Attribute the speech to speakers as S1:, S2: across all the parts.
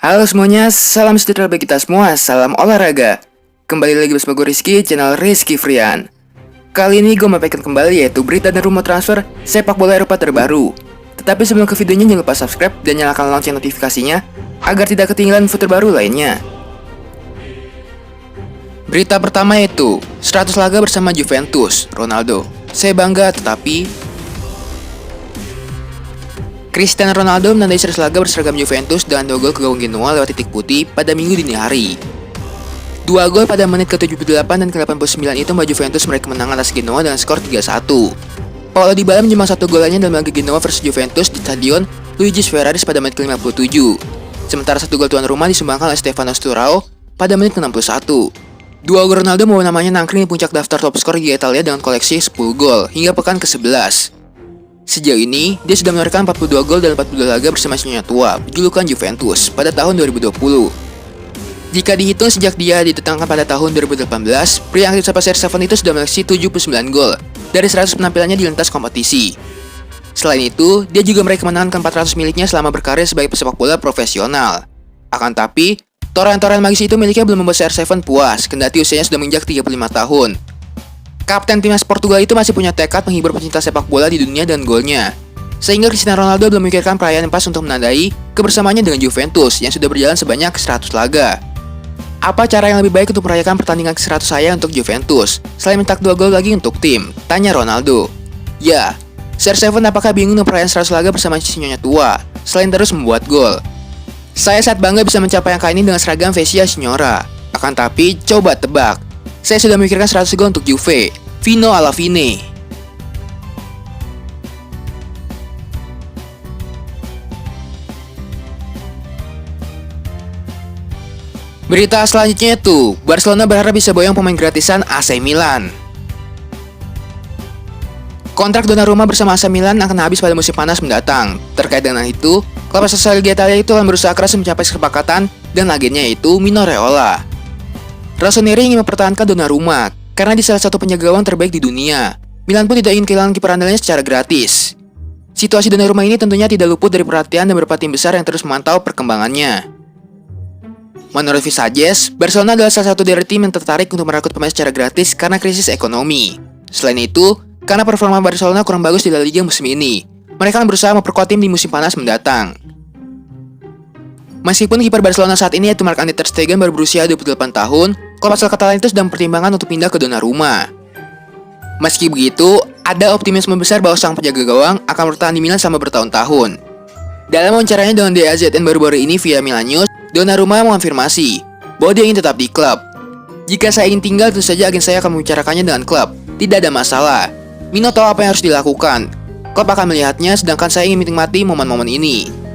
S1: Halo semuanya, salam sejahtera bagi kita semua, salam olahraga. Kembali lagi bersama gue Rizky, channel Rizky Frian. Kali ini gue memaparkan kembali yaitu berita dan rumor transfer sepak bola Eropa terbaru. Tetapi sebelum ke videonya jangan lupa subscribe dan nyalakan lonceng notifikasinya agar tidak ketinggalan info terbaru lainnya. Berita pertama yaitu 100 laga bersama Juventus, Ronaldo. Saya bangga tetapi Cristiano Ronaldo menandai 100 laga berseragam Juventus dengan 2 gol ke gawang Genoa lewat titik putih pada minggu dini hari. 2 gol pada menit ke-78 dan ke-89 itu membuat Juventus meraih kemenangan atas Genoa dengan skor 3-1. Paulo Dybala menjemah 1 gol lainnya dalam laga Genoa versus Juventus di stadion Luigi Ferraris pada menit ke-57. Sementara 1 gol tuan rumah disumbangkan oleh Stefano Sturaro pada menit ke-61. 2 gol Ronaldo membawa namanya nangkring di puncak daftar top skor Liga Italia dengan koleksi 10 gol hingga pekan ke-11. Sejauh ini, dia sudah menorehkan 42 gol dalam 42 laga bersama Sinyonya Tua, berjulukan Juventus, pada tahun 2020. Jika dihitung sejak dia ditetangkan pada tahun 2018, pria yang aktif sapa CR7 itu sudah mengoleksi 79 gol dari 100 penampilannya di lintas kompetisi. Selain itu, dia juga meraih kemenangan ke-400 miliknya selama berkarir sebagai pesepak bola profesional. Akan tapi, torehan-torehan magis itu miliknya belum membuat CR7 puas, kendati usianya sudah menginjak 35 tahun. Kapten timnas Portugal itu masih punya tekad menghibur pecinta sepak bola di dunia dan golnya. Sehingga Cristiano Ronaldo belum memikirkan perayaan yang pas untuk menandai kebersamaannya dengan Juventus yang sudah berjalan sebanyak 100 laga. Apa cara yang lebih baik untuk merayakan pertandingan ke-100 saya untuk Juventus, selain mencetak 2 gol lagi untuk tim? Tanya Ronaldo. Ya, CR7 apakah bingung untuk perayaan 100 laga bersama Sinyonya Tua, selain terus membuat gol? Saya sangat bangga bisa mencapai angka ini dengan seragam Vesia Signora. Akan tapi, coba tebak. Saya sudah memikirkan 100 gol untuk Juve, Vino alla fine. Berita selanjutnya itu, Barcelona berharap bisa boyong pemain gratisan AC Milan. Kontrak Donnarumma bersama AC Milan akan habis pada musim panas mendatang. Terkait dengan itu, klub asal Liga Italia itu akan berusaha keras mencapai kesepakatan dan agennya yaitu Mino Raiola. Rossoneri ingin mempertahankan Donnarumma karena dia salah satu penjaga gawang terbaik di dunia. Milan pun tidak ingin kehilangan kiper andalnya secara gratis. Situasi Donnarumma ini tentunya tidak luput dari perhatian dan beberapa tim besar yang terus memantau perkembangannya. Menurut Visages, Barcelona adalah salah satu dari tim yang tertarik untuk merekrut pemain secara gratis karena krisis ekonomi. Selain itu, karena performa Barcelona kurang bagus di La Liga musim ini, mereka akan berusaha memperkuat tim di musim panas mendatang. Meskipun kiper Barcelona saat ini yaitu Marc-Andre ter Stegen baru berusia 28 tahun, klub asal Catalan itu sedang mempertimbangkan untuk pindah ke Donnarumma. Meski begitu, ada optimisme besar bahwa sang penjaga gawang akan bertahan di Milan selama bertahun-tahun. Dalam wawancaranya dengan DAZN baru-baru ini via Milan News, Donnarumma mengonfirmasi bahwa dia ingin tetap di klub. Jika saya ingin tinggal, tentu saja agen saya akan membicarakannya dengan klub. Tidak ada masalah. Mino tahu apa yang harus dilakukan. Klub akan melihatnya, sedangkan saya ingin menikmati momen-momen ini.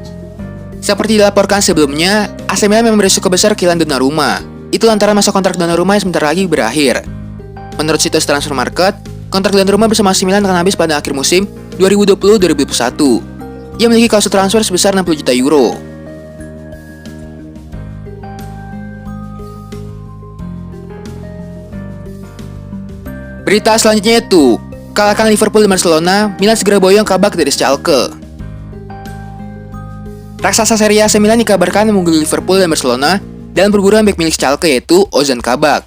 S1: Seperti dilaporkan sebelumnya, AC Milan memang berisiko besar kehilangan Donnarumma. Itu lantaran masa kontrak Donnarumma yang sebentar lagi berakhir. Menurut situs Transfer Market, kontrak Donnarumma bersama AC Milan akan habis pada akhir musim 2020-2021. Ia memiliki klausul transfer sebesar 60 juta euro. Berita selanjutnya itu, kalahkan Liverpool dan Barcelona, Milan segera boyong Kabak dari Schalke. Raksasa Serie A AC Milan dikabarkan mengungguli Liverpool dan Barcelona dalam perburuan bek milik Schalke yaitu Ozan Kabak.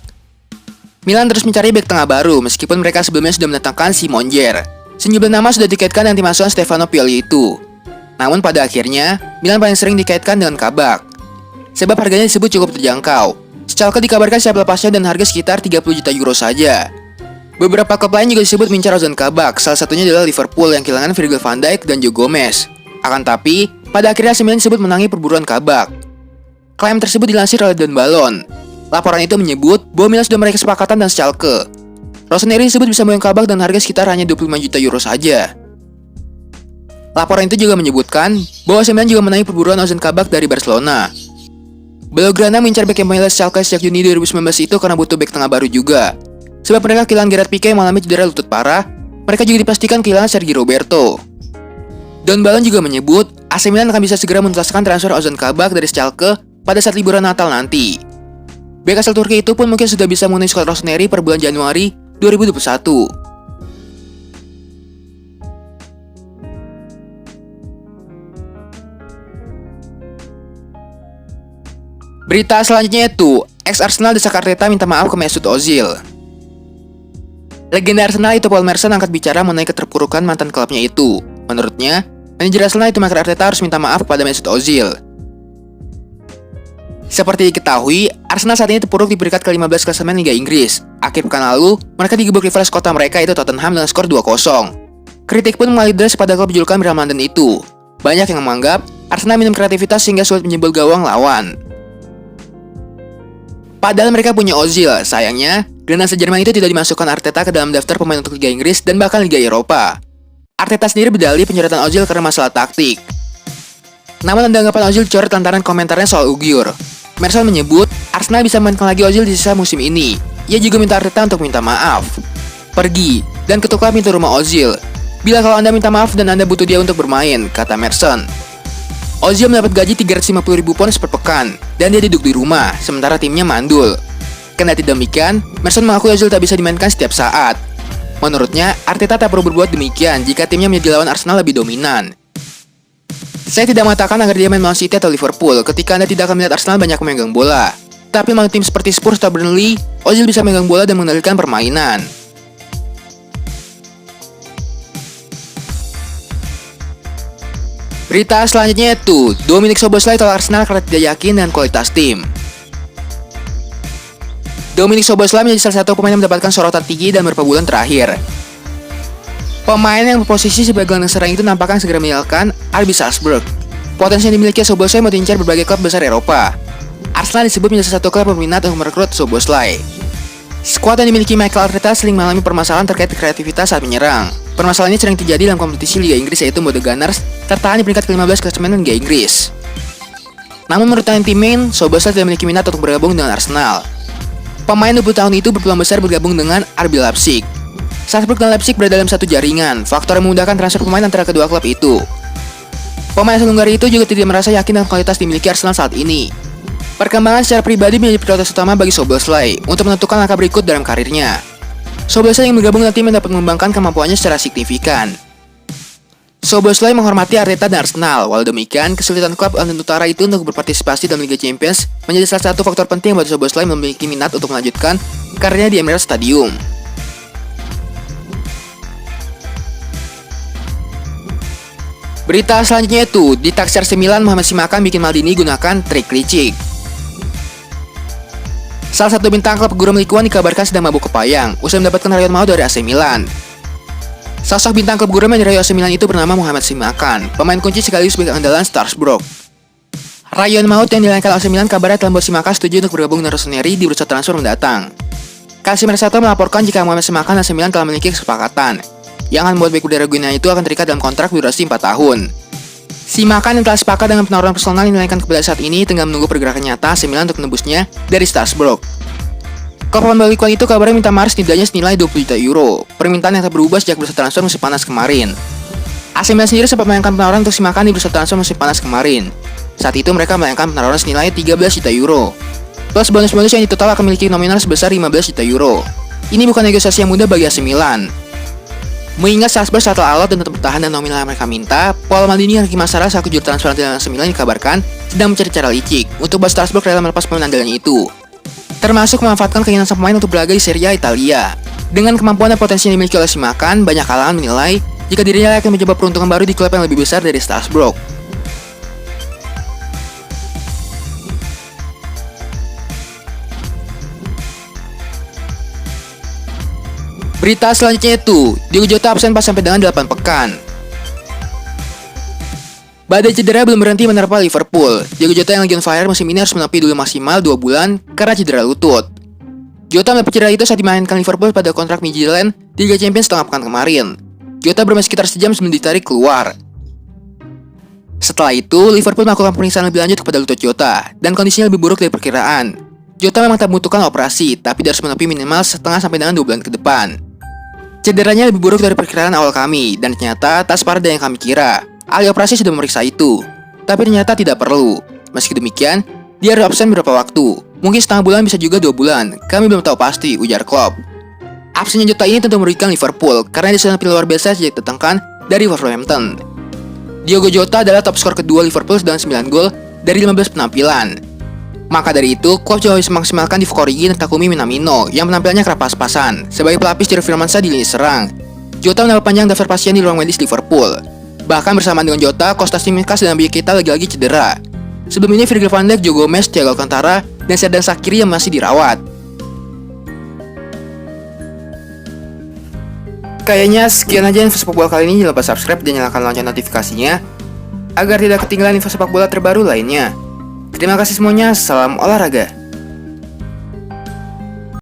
S1: Milan terus mencari bek tengah baru meskipun mereka sebelumnya sudah mendatangkan Simon Kjaer. Sejumlah nama sudah dikaitkan dengan tim asuhan Stefano Pioli itu. Namun pada akhirnya, Milan paling sering dikaitkan dengan Kabak. Sebab harganya disebut cukup terjangkau. Schalke dikabarkan siap lepasnya dan harga sekitar 30 juta euro saja. Beberapa klub lain juga disebut mengincar Ozan Kabak, salah satunya adalah Liverpool yang kehilangan Virgil van Dijk dan Joe Gomez. Akan tapi, pada akhirnya AC Milan disebut menangi perburuan Kabak. Klaim tersebut dilansir oleh Don Balon. Laporan itu menyebut bahwa Milan sudah meraih kesepakatan dan Schalke. Rossoneri disebut bisa boyong Kabak dengan harga sekitar hanya 25 juta euro saja. Laporan itu juga menyebutkan bahwa AC Milan juga menangi perburuan Ozan Kabak dari Barcelona. Blaugrana mengincar bek yang menilai Schalke sejak Juni 2019 itu karena butuh bek tengah baru juga. Sebab mereka kehilangan Gerard Pique yang mengalami cedera lutut parah, mereka juga dipastikan kehilangan Sergio Roberto. Don Balon juga menyebut AC Milan akan bisa segera menuntaskan transfer Ozan Kabak dari Schalke pada saat liburan Natal nanti. Bek asal Turki itu pun mungkin sudah bisa memenuhi skuad Rossoneri per bulan Januari 2021. Berita selanjutnya itu, ex-Arsenal desak Arteta minta maaf ke Mesut Ozil. Legenda Arsenal itu Paul Merson angkat bicara mengenai keterpurukan mantan klubnya itu. Menurutnya, manajer Arsenal itu Mikel Arteta harus minta maaf kepada Mesut Ozil. Seperti diketahui, Arsenal saat ini terpuruk di peringkat ke-15 klasemen Liga Inggris. Akhir pekan lalu, mereka digebuk rivals kota mereka itu Tottenham dengan skor 2-0. Kritik pun mengalir deras pada klub julukan Miracle London itu. Banyak yang menganggap Arsenal minim kreativitas sehingga sulit menjebol gawang lawan. Padahal mereka punya Ozil, sayangnya, Granada Jerman itu tidak dimasukkan Arteta ke dalam daftar pemain untuk Liga Inggris dan bahkan Liga Eropa. Arteta sendiri berdalih pencoretan Ozil karena masalah taktik. Namun ada anggapan Ozil dicoret lantaran komentarnya soal Ugyur. Merson menyebut, Arsenal bisa memainkan lagi Ozil di sisa musim ini. Ia juga minta Arteta untuk minta maaf. Pergi, dan ketuklah pintu rumah Ozil. Bila kalau Anda minta maaf dan Anda butuh dia untuk bermain, kata Merson. Ozil mendapat gaji 350.000 pounds per pekan, dan dia duduk di rumah, sementara timnya mandul. Kendati demikian, Merson mengakui Ozil tak bisa dimainkan setiap saat. Menurutnya, Arteta tak perlu berbuat demikian jika timnya menjadi lawan Arsenal lebih dominan. Saya tidak mengatakan agar dia main Man City atau Liverpool ketika Anda tidak akan melihat Arsenal banyak memegang bola. Tapi melawan tim seperti Spurs atau Burnley, Ozil bisa memegang bola dan mengendalikan permainan. Berita selanjutnya itu, Dominic Szoboszlai tolak Arsenal karena tidak yakin dengan kualitas tim. Dominic Szoboszlai menjadi salah satu pemain yang mendapatkan sorotan tinggi dalam beberapa bulan terakhir. Pemain yang berposisi sebagai gelandang serang itu nampaknya segera meninggalkan RB Salzburg. Potensi yang dimiliki Szoboszlai mau diincar berbagai klub besar Eropa. Arsenal disebut menjadi salah satu klub peminat untuk merekrut Szoboszlai. Skuad yang dimiliki Mikel Arteta sering mengalami permasalahan terkait kreativitas saat menyerang. Permasalahan ini sering terjadi dalam kompetisi Liga Inggris yaitu The Gunners tertahan di peringkat ke-15 klasemen Liga Inggris. Namun menurut tim main, Szoboszlai tidak memiliki minat untuk bergabung dengan Arsenal. Pemain 20 tahun itu berpeluang besar bergabung dengan RB Leipzig. Salzburg dan Leipzig berada dalam satu jaringan, faktor yang memudahkan transfer pemain antara kedua klub itu. Pemain asal Hungaria itu juga tidak merasa yakin dengan kualitas dimiliki Arsenal saat ini. Perkembangan secara pribadi menjadi prioritas utama bagi Szoboszlai untuk menentukan langkah berikut dalam karirnya. Szoboszlai ingin bergabung dengan tim yang dapat mengembangkan kemampuannya secara signifikan. Szoboszlai menghormati Arteta dan Arsenal, walau demikian, kesulitan klub London Utara itu untuk berpartisipasi dalam Liga Champions menjadi salah satu faktor penting buat Szoboszlai memiliki minat untuk melanjutkan karirnya di Emirates Stadium. Berita selanjutnya itu, ditaksir AC Milan Mohamed Simakan bikin Maldini gunakan trik licik. Salah satu bintang klub guru Likuan dikabarkan sedang mabuk kepayang, usai mendapatkan rayuan maut dari AC Milan. Sosok bintang klub guru yang dirayu AC Milan itu bernama Mohamed Simakan, pemain kunci sekaligus bek andalan Strasbourg. Rayuan maut yang dilayangkan AC Milan kabarnya telah membuat Simakan setuju untuk bergabung dengan Rossoneri di bursa transfer mendatang. Calcio Mercato melaporkan jika Mohamed Simakan dan AC Milan telah memiliki kesepakatan yang akan membuat bek udara Guinea itu akan terikat dalam kontrak durasi 4 tahun. Simakan yang telah sepakat dengan penawaran personal yang dilayangkan kepada saat ini tengah menunggu pergerakan nyata AC Milan untuk menembusnya dari Strasbourg. Klub pemain Likuan itu kabarnya minta mahar setidaknya senilai 20 juta euro, permintaan yang tak berubah sejak bursa transfer musim panas kemarin. AC Milan sendiri sempat melayangkan penawaran untuk Simakan di bursa transfer musim panas kemarin. Saat itu mereka melayangkan penawaran senilai 13 juta euro, plus bonus-bonus yang di total akan memiliki nominal sebesar 15 juta euro. Ini bukan negosiasi yang mudah bagi AC Milan. Mengingat Salzburg saat alot dan tetap bertahan dan nominal yang mereka minta, Paul Maldini yang masalah saku juru transfer andalan AC Milan dikabarkan sedang mencari cara licik untuk bahas Strasbourg rela melepas pemain andalannya itu, termasuk memanfaatkan keinginan sang pemain untuk berlaga di Serie A Italia. Dengan kemampuan dan potensi yang dimiliki oleh Simakan, banyak kalangan menilai jika dirinya akan mencoba peruntungan baru di klub yang lebih besar dari Strasbourg. Berita selanjutnya itu, Diogo Jota absen pas sampai dengan 8 pekan. Badai cedera belum berhenti menerpa Liverpool. Diogo Jota yang lagi on fire musim ini harus menepi dulu maksimal 2 bulan karena cedera lutut. Jota mendapat cedera itu saat dimainkan Liverpool pada kontrak Midtjylland di Liga Champions setengah pekan kemarin. Jota bermain sekitar sejam sebelum ditarik keluar. Setelah itu, Liverpool melakukan pemeriksaan lebih lanjut kepada lutut Jota, dan kondisinya lebih buruk dari perkiraan. Jota memang tak membutuhkan operasi, tapi harus menepi minimal setengah sampai dengan 2 bulan ke depan. Cederanya lebih buruk dari perkiraan awal kami, dan ternyata tak separah dari yang kami kira. Ahli operasi sudah memeriksa itu, tapi ternyata tidak perlu. Meski demikian, dia harus absen beberapa waktu. Mungkin setengah bulan, bisa juga 2 bulan. Kami belum tahu pasti, ujar Klopp. Absennya Jota ini tentu merugikan Liverpool, karena dia sudah tampil luar biasa sejak datangkan dari Wolverhampton. Diogo Jota adalah top skor kedua Liverpool dengan 9 gol dari 15 penampilan. Maka dari itu, klub juga harus memaksimalkan Divock Origi dan Takumi Minamino yang penampilannya kerap pas-pasan sebagai pelapis Jiro Firmansyah di lini serang. Jota menambah panjang daftar pasien di ruang medis Liverpool. Bahkan bersamaan dengan Jota, Kostas Tsimikas dan Kita lagi-lagi cedera. Sebelum ini Virgil van Dijk, Joe Gomez, Thiago Alcantara, dan Xherdan Shaqiri yang masih dirawat. Kayaknya sekian aja info sepak bola kali ini. Jangan lupa subscribe dan nyalakan lonceng notifikasinya agar tidak ketinggalan info sepak bola terbaru lainnya. Terima kasih semuanya, salam olahraga.